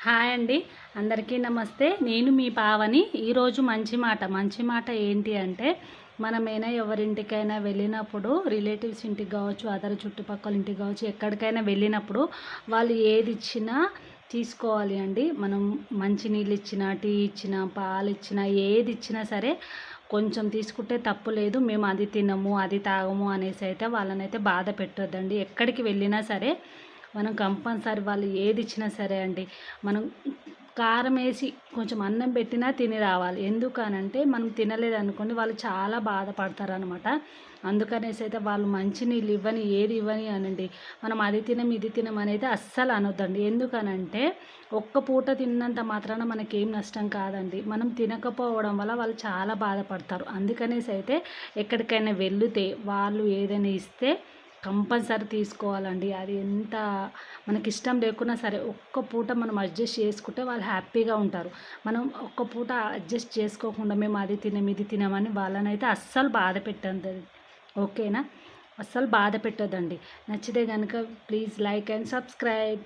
Hi అండి. అందరికీ నమస్తే. నేను మీ పావని. ఈరోజు మంచి మాట ఏంటి అంటే, మనమైనా ఎవరింటికైనా వెళ్ళినప్పుడు రిలేటివ్స్ ఇంటికి కావచ్చు, అదర్ చుట్టుపక్కల ఇంటికి కావచ్చు, ఎక్కడికైనా వెళ్ళినప్పుడు వాళ్ళు ఏది ఇచ్చినా తీసుకోవాలి అండి. మనం మంచినీళ్ళు ఇచ్చినా, టీ ఇచ్చినా, పాలు ఇచ్చినా, ఏది ఇచ్చినా సరే కొంచెం తీసుకుంటే తప్పు లేదు. మేము అది తినము, అది తాగము అనేసి అయితే వాళ్ళనైతే బాధ పెట్టొద్దండి. ఎక్కడికి వెళ్ళినా సరే మనం కంపల్సరీ వాళ్ళు ఏది ఇచ్చినా సరే అండి, మనం కారం వేసి కొంచెం అన్నం పెట్టినా తిని రావాలి. ఎందుకనంటే మనం తినలేదనుకోండి వాళ్ళు చాలా బాధపడతారనమాట. అందుకనేసి అయితే వాళ్ళు మంచినీళ్ళు ఇవ్వని, ఏది ఇవ్వని అనండి, మనం అది తినం, ఇది తినం అనేది అస్సలు అనొద్దండి. ఎందుకనంటే ఒక్క పూట తిన్నంత మాత్రాన మనకేం నష్టం కాదండి. మనం తినకపోవడం వల్ల వాళ్ళు చాలా బాధపడతారు. అందుకనేసి అయితే ఎక్కడికైనా వెళితే వాళ్ళు ఏదైనా ఇస్తే కంపల్సరీ తీసుకోవాలండి. అది ఎంత మనకిష్టం లేకున్నా సరే ఒక్క పూట మనం అడ్జస్ట్ చేసుకుంటే వాళ్ళు హ్యాపీగా ఉంటారు. మనం ఒక్క పూట అడ్జస్ట్ చేసుకోకుండా మేము అది తినం, ఇది తినమని వాళ్ళనైతే అస్సలు బాధ పెట్టద్దు. ఓకేనా? అస్సలు బాధ పెట్టొద్దండి. నచ్చితే కనుక ప్లీజ్ లైక్ అండ్ సబ్స్క్రైబ్.